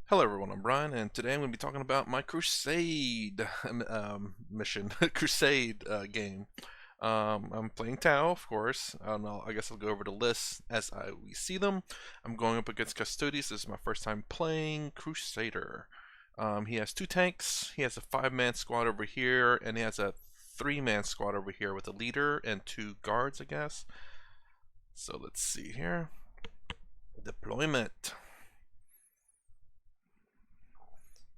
Hello everyone, I'm Brian, and today I'm going to be talking about my Crusade mission, Crusade game. I'm playing Tau, of course. I don't know, I guess I'll go over the lists as we see them. I'm going up against Custodians. This is my first time playing Crusader. He has two tanks, he has a 5-man squad over here, and he has a 3-man squad over here with a leader and 2 guards, I guess. So let's see here. Deployment.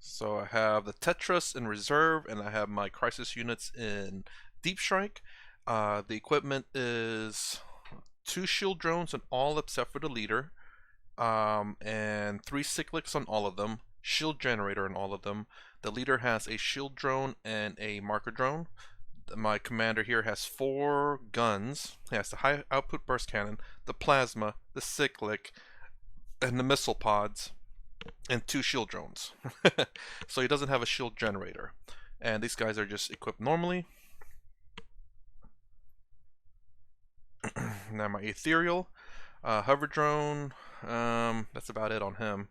So I have the Tetris in reserve, and I have my crisis units in deep strike. The equipment is 2 shield drones on all except for the leader, and 3 cyclics on all of them, shield generator on all of them. The leader has a shield drone and a marker drone. My commander here has 4 guns. He has the high output burst cannon, the plasma, the cyclic, and the missile pods, and 2 shield drones. So he doesn't have a shield generator. And these guys are just equipped normally. Now my ethereal hover drone, that's about it on him.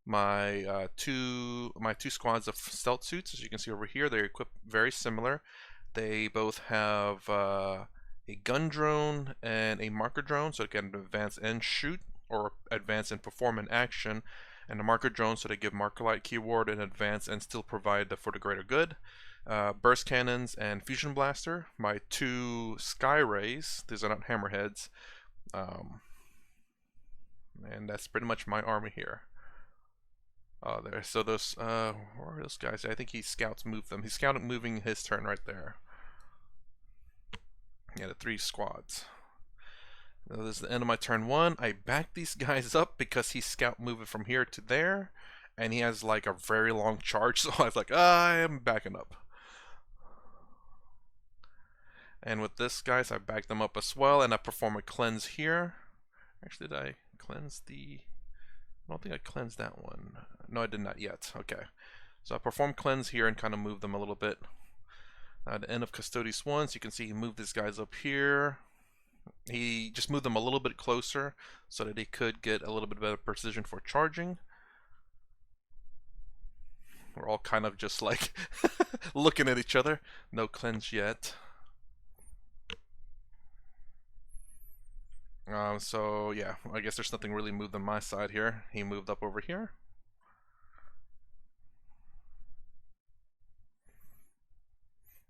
My two squads of stealth suits, as you can see over here, they're equipped very similar. They both have a gun drone and a marker drone, so it can advance and shoot, or advance and perform an action, and a marker drone, so they give marker light keyword and advance and still provide for the greater good. Burst cannons and fusion blaster. My 2 sky rays, these are not hammerheads, and that's pretty much my army here. There. So those, where are those guys? I think he scouts moved them. He scouted moving his turn right there. Yeah, the 3 squads. Now, this is the end of my turn 1. I back these guys up because he scout moving from here to there, and he has like a very long charge, so I was like, I am backing up. And with this, guys, I back them up as well, and I perform a cleanse here. Actually, did I cleanse the... I don't think I cleansed that one. No, I did not yet. Okay. So I perform cleanse here and kind of move them a little bit. At the end of Custodians 1, so you can see he moved these guys up here. He just moved them a little bit closer so that he could get a little bit better precision for charging. We're all kind of just like looking at each other. No cleanse yet. So yeah, I guess there's nothing really moved on my side here. He moved up over here.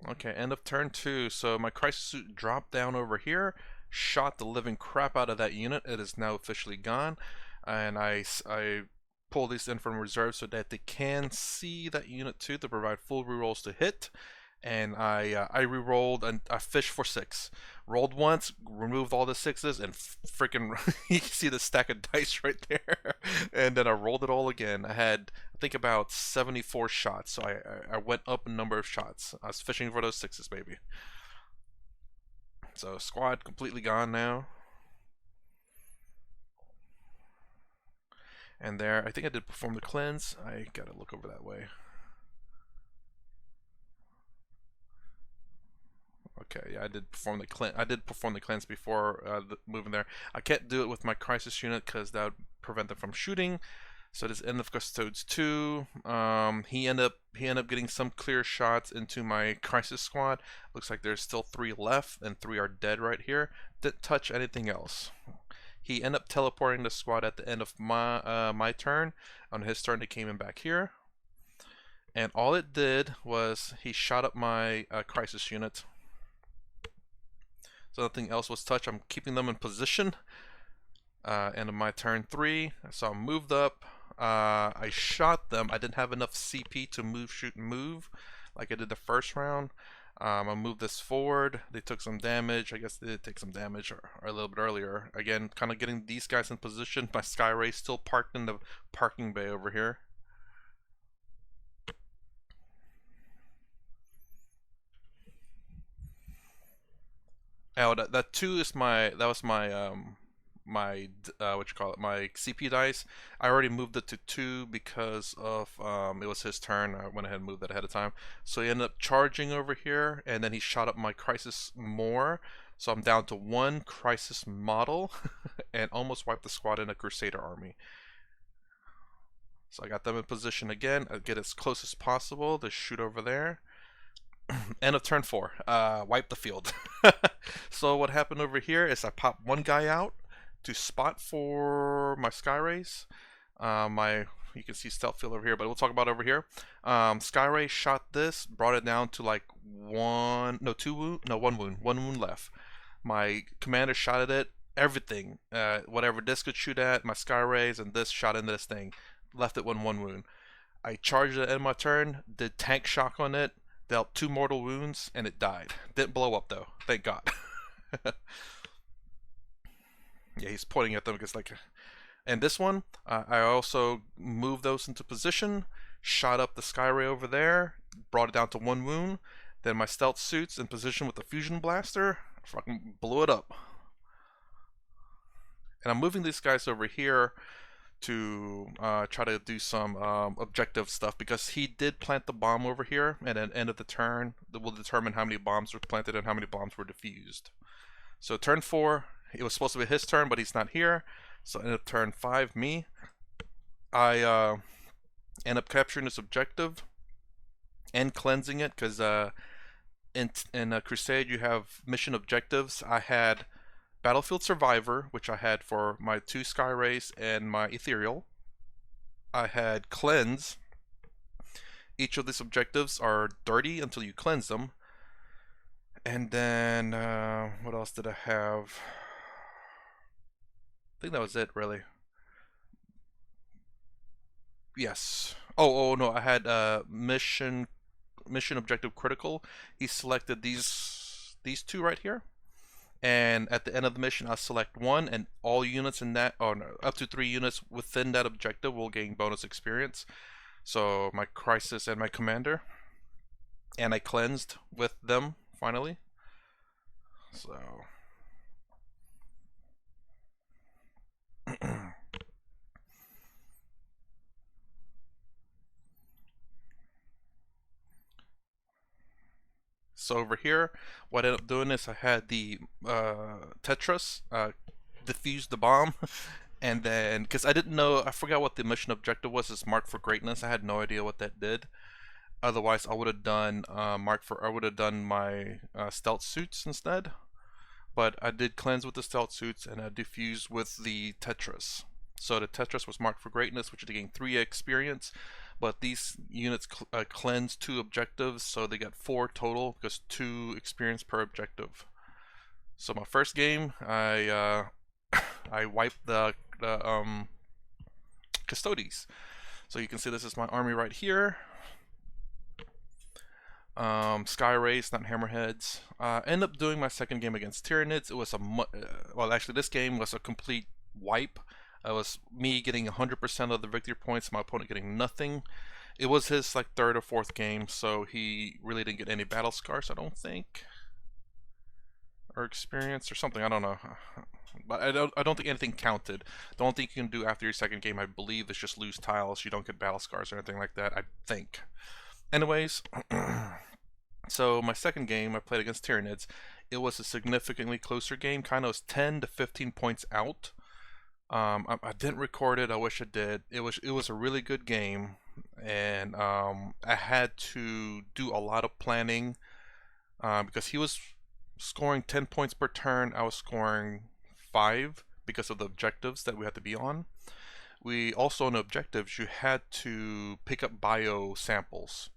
Okay, end of turn 2. So my crisis suit dropped down over here, shot the living crap out of that unit. It is now officially gone, and I pull these in from reserve so that they can see that unit too to provide full rerolls to hit. And I re-rolled and I fished for 6. Rolled once, removed all the 6s, and freaking you can see the stack of dice right there. And then I rolled it all again. I had, I think, about 74 shots, so I went up in number of shots. I was fishing for those 6s, baby. So squad completely gone now. And there, I think I did perform the cleanse. I gotta look over that way. Okay, yeah, I did perform the cleanse before moving there. I can't do it with my crisis unit because that would prevent them from shooting. So this end of Custodians 2. He ended up getting some clear shots into my crisis squad. Looks like there's still 3 left, and 3 are dead right here. Didn't touch anything else. He ended up teleporting the squad at the end of my turn. On his turn, he came in back here, and all it did was he shot up my crisis unit. So nothing else was touched. I'm keeping them in position. End of my turn 3. So I moved up. I shot them. I didn't have enough CP to move, shoot, and move like I did the first round. I moved this forward. They took some damage. I guess they did take some damage or a little bit earlier. Again, kind of getting these guys in position. My Skyray still parked in the parking bay over here. Oh, that 2 is that was my what you call it, my CP dice. I already moved it to 2 because of it was his turn. I went ahead and moved that ahead of time. So he ended up charging over here, and then he shot up my crisis more. So I'm down to 1 crisis model and almost wiped the squad in a Crusader army. So I got them in position again. I get as close as possible to shoot over there. End of turn 4. Wipe the field. So what happened over here is I popped one guy out to spot for my Sky Rays. You can see stealth field over here, but we'll talk about over here. Sky Ray shot this, brought it down to like one wound left. My commander shot at it, everything, whatever this could shoot at, my Sky Rays, and this shot into this thing, left it one wound. I charged it at the end of my turn, did tank shock on it, dealt 2 mortal wounds, and it died. Didn't blow up though, thank God. Yeah, he's pointing at them because like, and this one, I also moved those into position, shot up the Sky Ray over there, brought it down to 1 wound. Then my stealth suits in position with the fusion blaster, fucking blew it up. And I'm moving these guys over here to try to do some objective stuff because he did plant the bomb over here, and at the end of the turn that will determine how many bombs were planted and how many bombs were defused. So turn 4, it was supposed to be his turn, but he's not here. So end of turn 5, I end up capturing this objective and cleansing it because in Crusade you have mission objectives. I had Battlefield Survivor, which I had for my 2 Sky Rays and my Ethereal. I had Cleanse. Each of these objectives are dirty until you cleanse them. And then, what else did I have? I think that was it, really. Yes. Oh no, I had mission objective critical. He selected these 2 right here. And at the end of the mission, I'll select 1, and all units in that, or no, up to 3 units within that objective will gain bonus experience. So my Crisis and my Commander, and I cleansed with them finally. So over here, what I ended up doing is I had the Tetris defuse the bomb, and then because I didn't know, I forgot what the mission objective was. It's Mark for Greatness. I had no idea what that did. Otherwise, I would have done I would have done my stealth suits instead. But I did cleanse with the stealth suits, and I diffused with the Tetris. So the Tetris was marked for Greatness, which is getting 3 experience. But these units cleansed 2 objectives, so they got 4 total because 2 experience per objective. So my first game, I I wiped the Custodians. So you can see this is my army right here. Sky Rays, not Hammerheads. End up doing my second game against Tyranids. It was well, actually, this game was a complete wipe. It was me getting 100% of the victory points, my opponent getting nothing. It was his like 3rd or 4th game, so he really didn't get any battle scars, I don't think, or experience or something. I don't know, but I don't think anything counted. The only thing you can do after your second game, I believe, is just lose tiles. You don't get battle scars or anything like that, I think. Anyways, so my second game I played against Tyranids. It was a significantly closer game. Kind of was 10 to 15 points out. I didn't record it. I wish I did. It was a really good game, and I had to do a lot of planning because he was scoring 10 points per turn. I was scoring 5 because of the objectives that we had to be on. We also, on objectives, you had to pick up bio samples.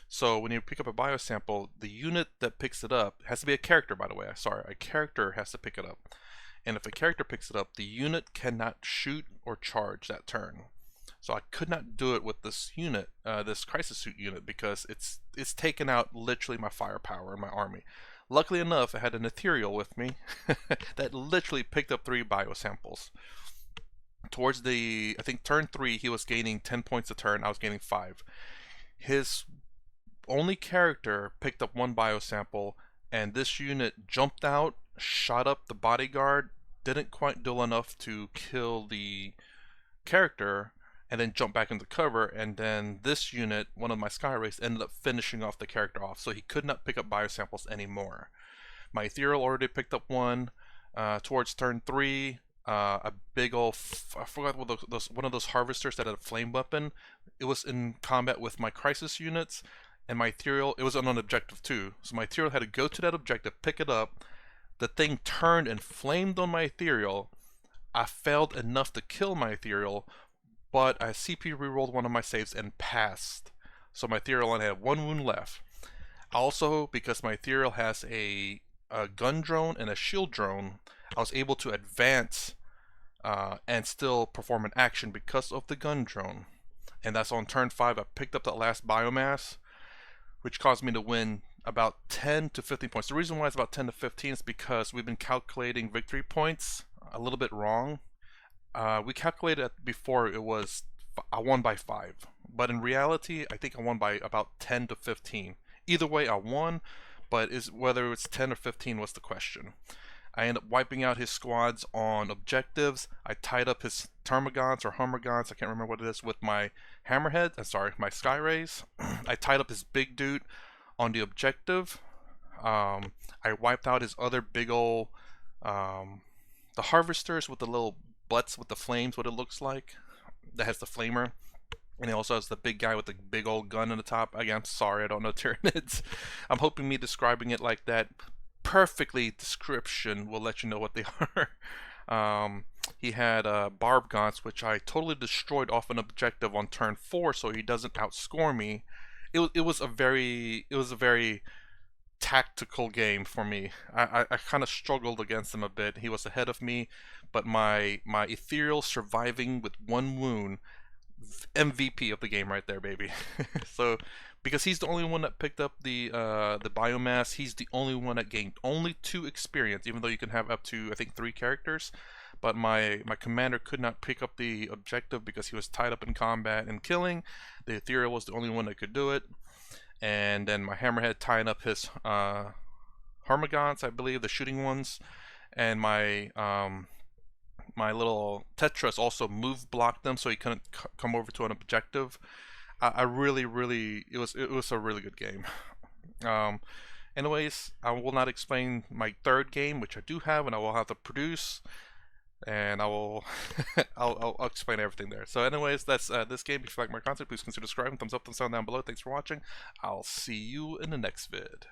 So when you pick up a bio sample, the unit that picks it up has to be a character, by the way. Sorry, a character has to pick it up. And if a character picks it up, the unit cannot shoot or charge that turn. So I could not do it with this unit, this Crisis Suit unit, because it's taken out literally my firepower in my army. Luckily enough, I had an Ethereal with me that literally picked up 3 bio samples. Towards the, I think, turn 3, he was gaining 10 points a turn. I was gaining 5. His only character picked up 1 bio sample, and this unit jumped out, shot up the bodyguard, didn't quite do enough to kill the character, and then jumped back into cover, and then this unit, one of my Sky Rays, ended up finishing off the character off, so he could not pick up bio samples anymore. My Ethereal already picked up 1. Towards turn 3, a big old I forgot what one of those harvesters that had a flame weapon. It was in combat with my crisis units and my ethereal. It was on an objective too, so my ethereal had to go to that objective, pick it up. The thing turned and flamed on my ethereal. I failed enough to kill my ethereal, but I CP rerolled one of my saves and passed. So my ethereal only had one wound left. Also, because my ethereal has a gun drone and a shield drone, I was able to advance and still perform an action because of the gun drone. And that's on turn 5. I picked up that last biomass, which caused me to win about 10 to 15 points. The reason why it's about 10 to 15 is because we've been calculating victory points a little bit wrong. We calculated before it was I won by 5, but in reality, I think I won by about 10 to 15. Either way, I won, but whether it's 10 or 15 was the question. I ended up wiping out his squads on objectives. I tied up his termagants or hummergants, I can't remember what it is, with my hammerhead. My sky rays. I tied up his big dude on the objective. I wiped out his other big old the harvesters with the little butts with the flames, what it looks like. That has the flamer. And he also has the big guy with the big old gun on the top. Again, I'm sorry, I don't know Tyranids. I'm hoping me describing it like that perfectly description will let you know what they are. He had barb gaunts, which I totally destroyed off an objective on turn 4, so he doesn't outscore me. It was a very tactical game for me. I kind of struggled against him a bit. He was ahead of me, but my ethereal surviving with one wound, MVP of the game right there, baby. So because he's the only one that picked up the biomass, he's the only one that gained only 2 experience, even though you can have up to I think 3 characters. But my commander could not pick up the objective because he was tied up in combat and killing. The ethereal was the only one that could do it. And then my hammerhead tying up his harmagants, I believe, the shooting ones, and my my little Tetris also move blocked them so he couldn't come over to an objective. I really, it was a really good game. Um, Anyways, I will not explain my third game, which I do have, and I will have to produce, and I will I'll explain everything there. So anyways, that's this game. If you like my content, please consider subscribing, thumbs up, thumbs down below. Thanks for watching. I'll see you in the next vid.